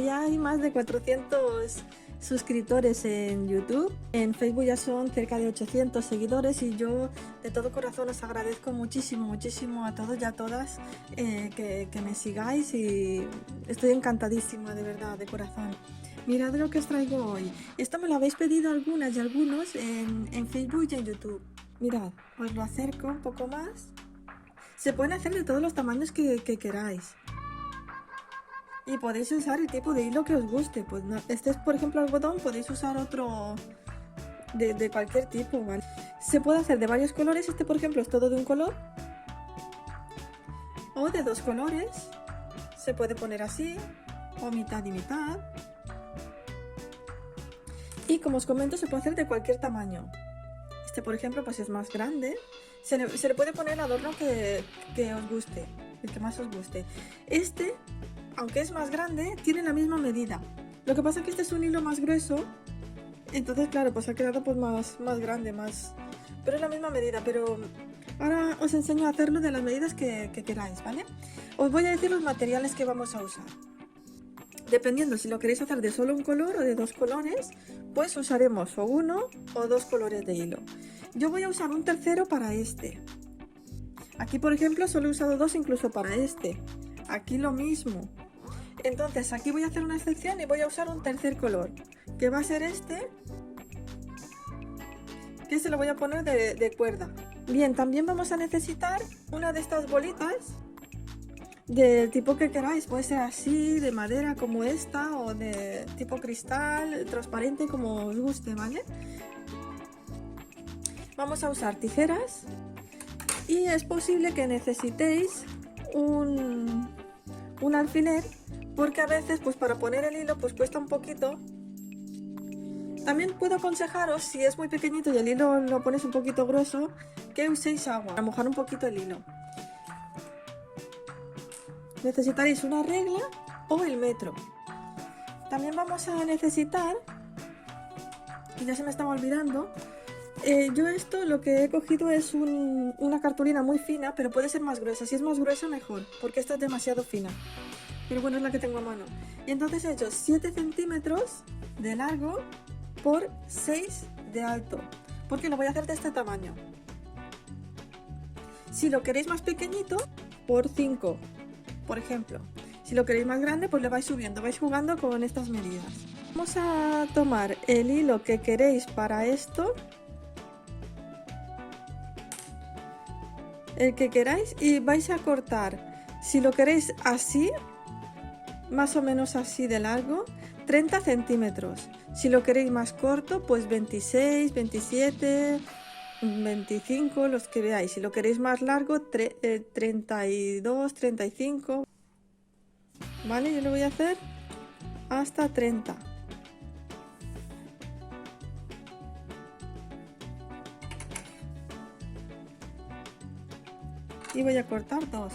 ya hay más de 400 suscriptores en YouTube. En Facebook ya son cerca de 800 seguidores y yo de todo corazón os agradezco muchísimo, muchísimo a todos y a todas que me sigáis, y estoy encantadísima, de verdad, de corazón. Mirad lo que os traigo hoy. Esto me lo habéis pedido algunas y algunos en Facebook y en YouTube. Mirad, os lo acerco un poco más. Se pueden hacer de todos los tamaños que queráis. Y podéis usar el tipo de hilo que os guste. Pues no, este es, por ejemplo, algodón, podéis usar otro de cualquier tipo, ¿vale? Se puede hacer de varios colores. Este, por ejemplo, es todo de un color. O de dos colores. Se puede poner así. O mitad y mitad. Y como os comento, se puede hacer de cualquier tamaño. Este, por ejemplo, pues es más grande. Se le puede poner el adorno que os guste. El que más os guste. Este, aunque es más grande, tiene la misma medida. Lo que pasa es que este es un hilo más grueso, entonces claro, pues ha quedado pues más grande, pero es la misma medida. Pero ahora os enseño a hacerlo de las medidas que queráis, ¿vale? Os voy a decir los materiales que vamos a usar. Dependiendo si lo queréis hacer de solo un color o de dos colores, pues usaremos o uno o dos colores de hilo. Yo voy a usar un tercero para este. Aquí, por ejemplo, solo he usado dos incluso para este. Aquí lo mismo. Entonces aquí voy a hacer una excepción y voy a usar un tercer color, que va a ser este, que se lo voy a poner de cuerda. Bien, también vamos a necesitar una de estas bolitas del tipo que queráis. Puede ser así, de madera como esta, o de tipo cristal, transparente, como os guste, ¿vale? Vamos a usar tijeras y es posible que necesitéis un alfiler, porque a veces pues para poner el hilo pues cuesta un poquito. También puedo aconsejaros, si es muy pequeñito y el hilo lo ponéis un poquito grueso, que uséis agua para mojar un poquito el hilo. Necesitaréis una regla o el metro. También vamos a necesitar, y ya se me estaba olvidando, yo esto lo que he cogido es una cartulina muy fina, pero puede ser más gruesa. Si es más gruesa mejor, porque esta es demasiado fina. Pero bueno, es la que tengo a mano. Y entonces he hecho 7 centímetros de largo por 6 de alto, porque lo voy a hacer de este tamaño. Si lo queréis más pequeñito, por 5, por ejemplo. Si lo queréis más grande, pues le vais subiendo, vais jugando con estas medidas. Vamos a tomar el hilo que queréis para esto, el que queráis, y vais a cortar, si lo queréis así, más o menos así de largo, 30 centímetros. Si lo queréis más corto, pues 26, 27, 25, los que veáis. Si lo queréis más largo, 32, 35. ¿Vale? Yo lo voy a hacer hasta 30. Y voy a cortar dos.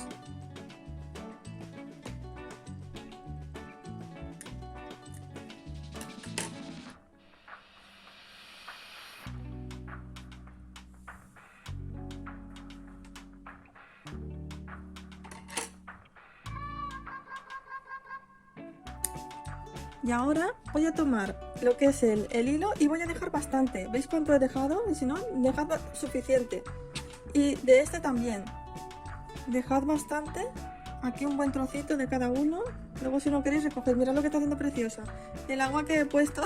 Y ahora voy a tomar lo que es el hilo y voy a dejar bastante. ¿Veis cuánto he dejado? Y si no, dejad suficiente. Y de este también. Dejad bastante. Aquí un buen trocito de cada uno. Luego si no queréis recoger. Mirad lo que está haciendo preciosa. El agua que he puesto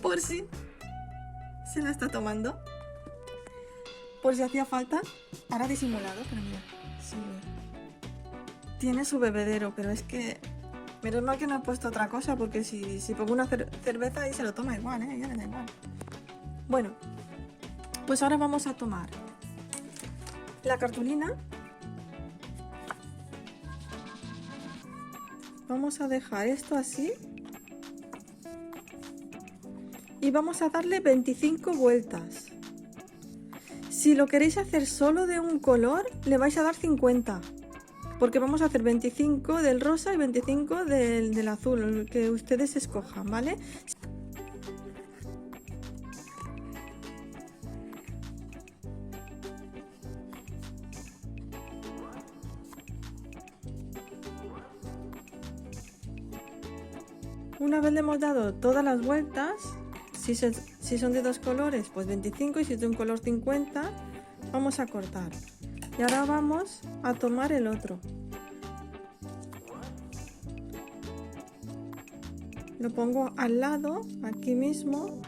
por si se la está tomando. Por si hacía falta. Ahora disimulado, pero mira. Sí. Tiene su bebedero, pero es que... Menos mal que no he puesto otra cosa, porque si pongo una cerveza ahí se lo toma igual, ¿eh? Ya le da igual. Bueno, pues ahora vamos a tomar la cartulina. Vamos a dejar esto así. Y vamos a darle 25 vueltas. Si lo queréis hacer solo de un color, le vais a dar 50. Porque vamos a hacer 25 del rosa y 25 del azul, el que ustedes escojan, ¿vale? Una vez le hemos dado todas las vueltas, si son de dos colores, pues 25, y si es de un color 50, vamos a cortar. Y ahora vamos a tomar el otro. Lo pongo al lado, aquí mismo.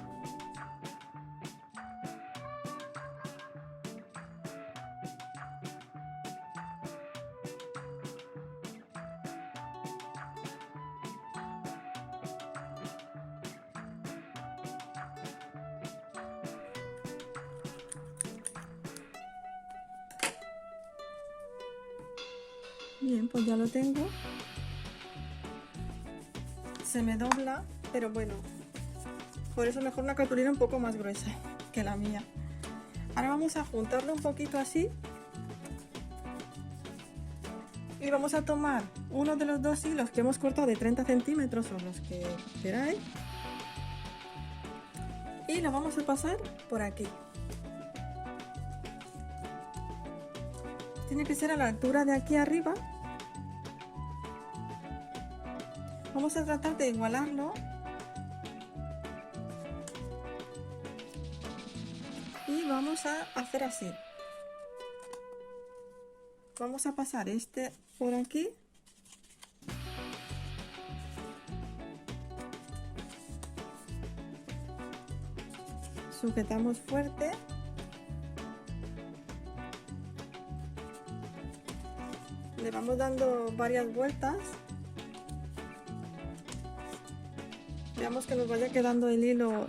Bien, pues ya lo tengo. Se me dobla, pero bueno, por eso mejor una cartulina un poco más gruesa que la mía. Ahora vamos a juntarlo un poquito así. Y vamos a tomar uno de los dos hilos que hemos cortado de 30 centímetros o los que queráis. Y lo vamos a pasar por aquí. Tiene que ser a la altura de aquí arriba. Vamos a tratar de igualarlo. Y vamos a hacer así. Vamos a pasar este por aquí. Sujetamos fuerte. Le vamos dando varias vueltas. Veamos que nos vaya quedando el hilo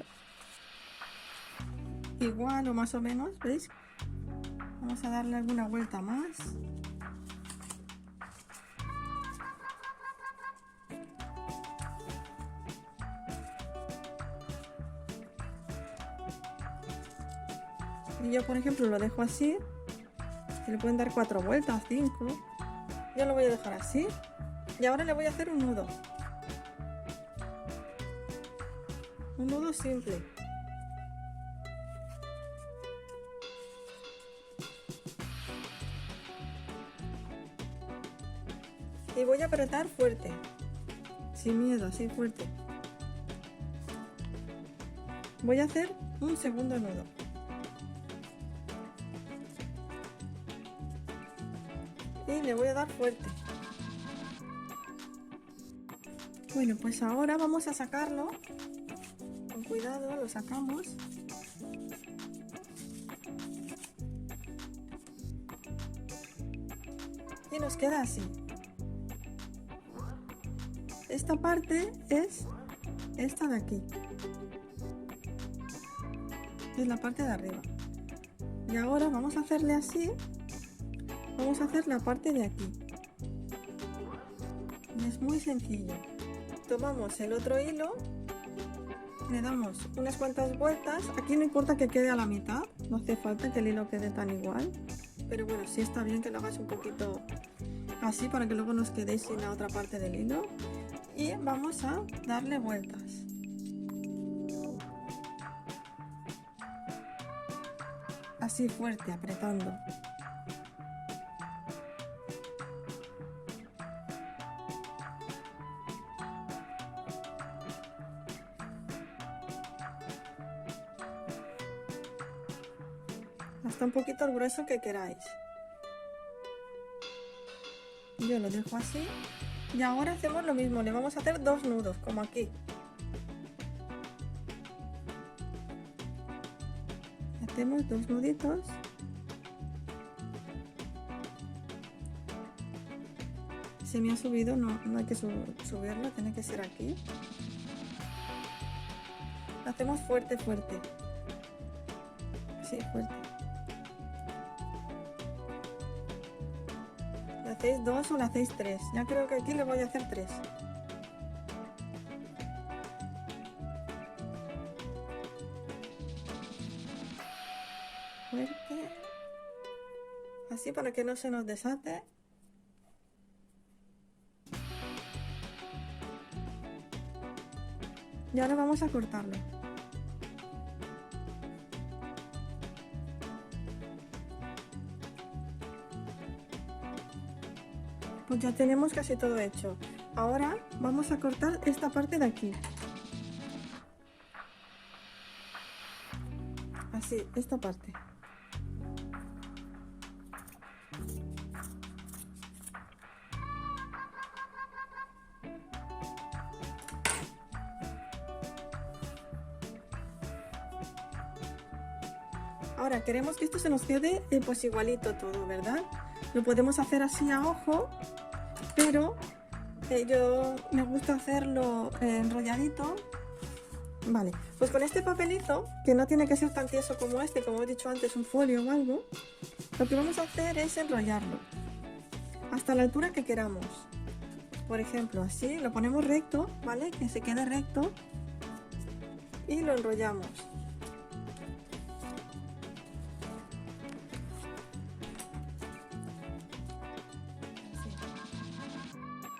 igual o más o menos, ¿veis? Vamos a darle alguna vuelta más. Y yo, por ejemplo, lo dejo así. Se le pueden dar 4 vueltas, 5. Yo lo voy a dejar así. Y ahora le voy a hacer un nudo. Un nudo simple. Y voy a apretar fuerte. Sin miedo, así fuerte. Voy a hacer un segundo nudo. Y le voy a dar fuerte. Bueno, pues ahora vamos a sacarlo. Con cuidado, lo sacamos. Y nos queda así. Esta parte es esta de aquí. Es la parte de arriba. Y ahora vamos a hacerle así. Vamos a hacer la parte de aquí. Y es muy sencillo. Tomamos el otro hilo, le damos unas cuantas vueltas. Aquí no importa que quede a la mitad, no hace falta que el hilo quede tan igual, pero bueno, sí está bien que lo hagas un poquito así para que luego nos quedéis sin la otra parte del hilo. Y vamos a darle vueltas. Así fuerte, apretando. Hasta un poquito el grueso que queráis. Yo lo dejo así. Y ahora hacemos lo mismo, le vamos a hacer 2 nudos, como aquí. Hacemos 2 nuditos. Se me ha subido, no hay que subirlo, tiene que ser aquí. Lo hacemos fuerte, fuerte. Sí, fuerte. Le hacéis 2 o le hacéis 3. Ya creo que aquí le voy a hacer 3. Fuerte. Así para que no se nos desate. Y ahora vamos a cortarlo. Pues ya tenemos casi todo hecho. Ahora vamos a cortar esta parte de aquí. Así, esta parte. Ahora queremos que esto se nos quede pues igualito todo, ¿verdad? Lo podemos hacer así a ojo, pero yo me gusta hacerlo enrolladito. Vale, pues con este papelito, que no tiene que ser tan tieso como este, como he dicho antes, un folio o algo, lo que vamos a hacer es enrollarlo hasta la altura que queramos. Por ejemplo, así, lo ponemos recto, ¿vale? Que se quede recto y lo enrollamos.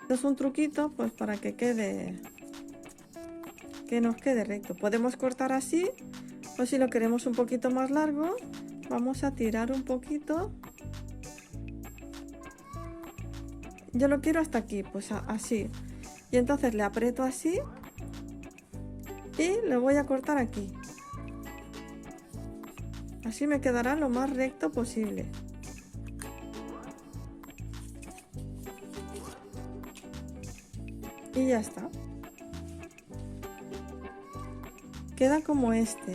Esto es un truquito pues para que nos quede recto. Podemos cortar así, o si lo queremos un poquito más largo, vamos a tirar un poquito. Yo lo quiero hasta aquí, pues así. Y entonces le aprieto así y lo voy a cortar aquí. Así me quedará lo más recto posible. Y ya está. Queda como este,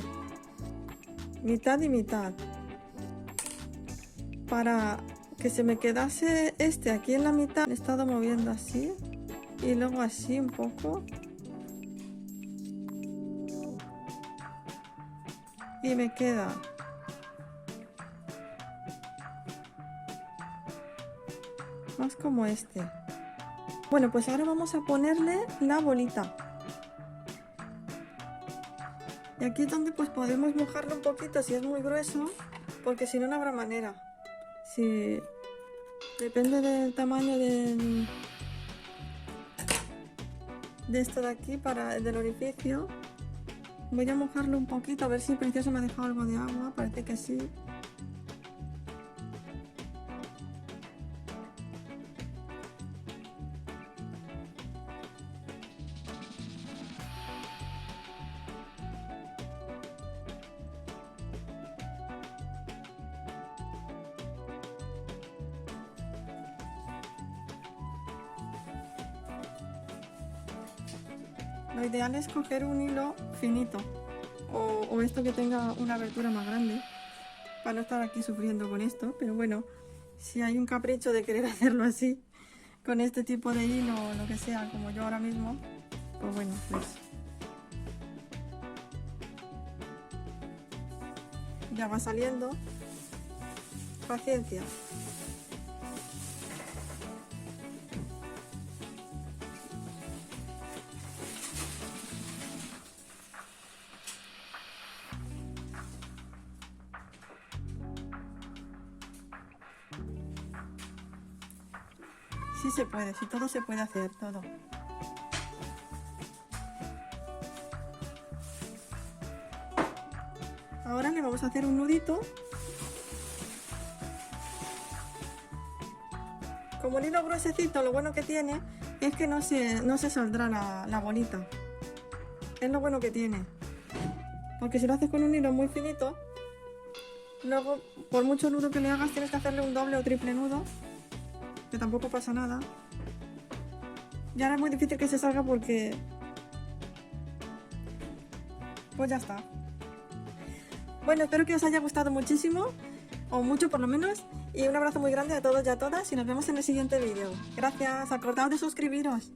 mitad y mitad. Para que se me quedase este aquí en la mitad, he estado moviendo así y luego así un poco. Y me queda más como este. Bueno, pues ahora vamos a ponerle la bolita. Y aquí es donde pues podemos mojarlo un poquito si es muy grueso, porque si no, no habrá manera. Si depende del tamaño de esto de aquí, del orificio. Voy a mojarlo un poquito, a ver si Preciosa me ha dejado algo de agua, parece que sí. Lo ideal es coger un hilo finito o esto que tenga una abertura más grande para no estar aquí sufriendo con esto, pero bueno, si hay un capricho de querer hacerlo así con este tipo de hilo o lo que sea, como yo ahora mismo, pues bueno, pues ya va saliendo. Paciencia. Sí se puede, sí, todo se puede hacer, todo. Ahora le vamos a hacer un nudito. Como el hilo gruesecito, lo bueno que tiene es que no se saldrá la bolita. Es lo bueno que tiene. Porque si lo haces con un hilo muy finito, luego por mucho nudo que le hagas tienes que hacerle un doble o triple nudo, que tampoco pasa nada. Y ahora es muy difícil que se salga porque pues ya está. Bueno, espero que os haya gustado muchísimo, o mucho por lo menos, y un abrazo muy grande a todos y a todas, y nos vemos en el siguiente vídeo. Gracias, acordaos de suscribiros.